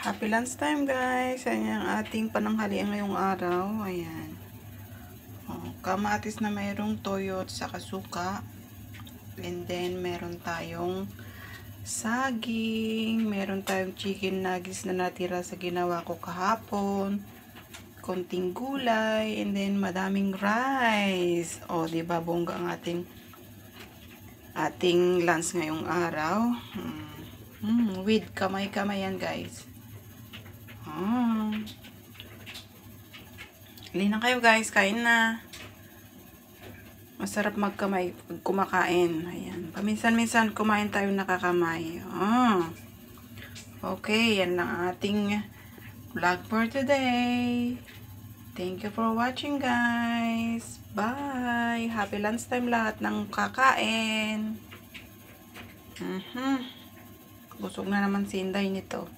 Happy lunchtime guys. Ayan ang ating pananghalian ngayong araw. Ayan. Kamatis na mayroong toyo at saka suka. And then meron tayong saging. Meron tayong chicken nuggets na natira sa ginawa ko kahapon. Konting gulay. And then madaming rice. O, diba bongga ang ating lunch ngayong araw. With kamay-kamay yan guys. Halina kayo guys, kain na. Masarap magkamay pag kumakain. Ayan. Paminsan-minsan kumain tayo nakakamay. Okay, yan lang ating vlog for today. Thank you for watching guys. Bye. Happy lunchtime lahat ng kakain. Busog na naman si Inday nito.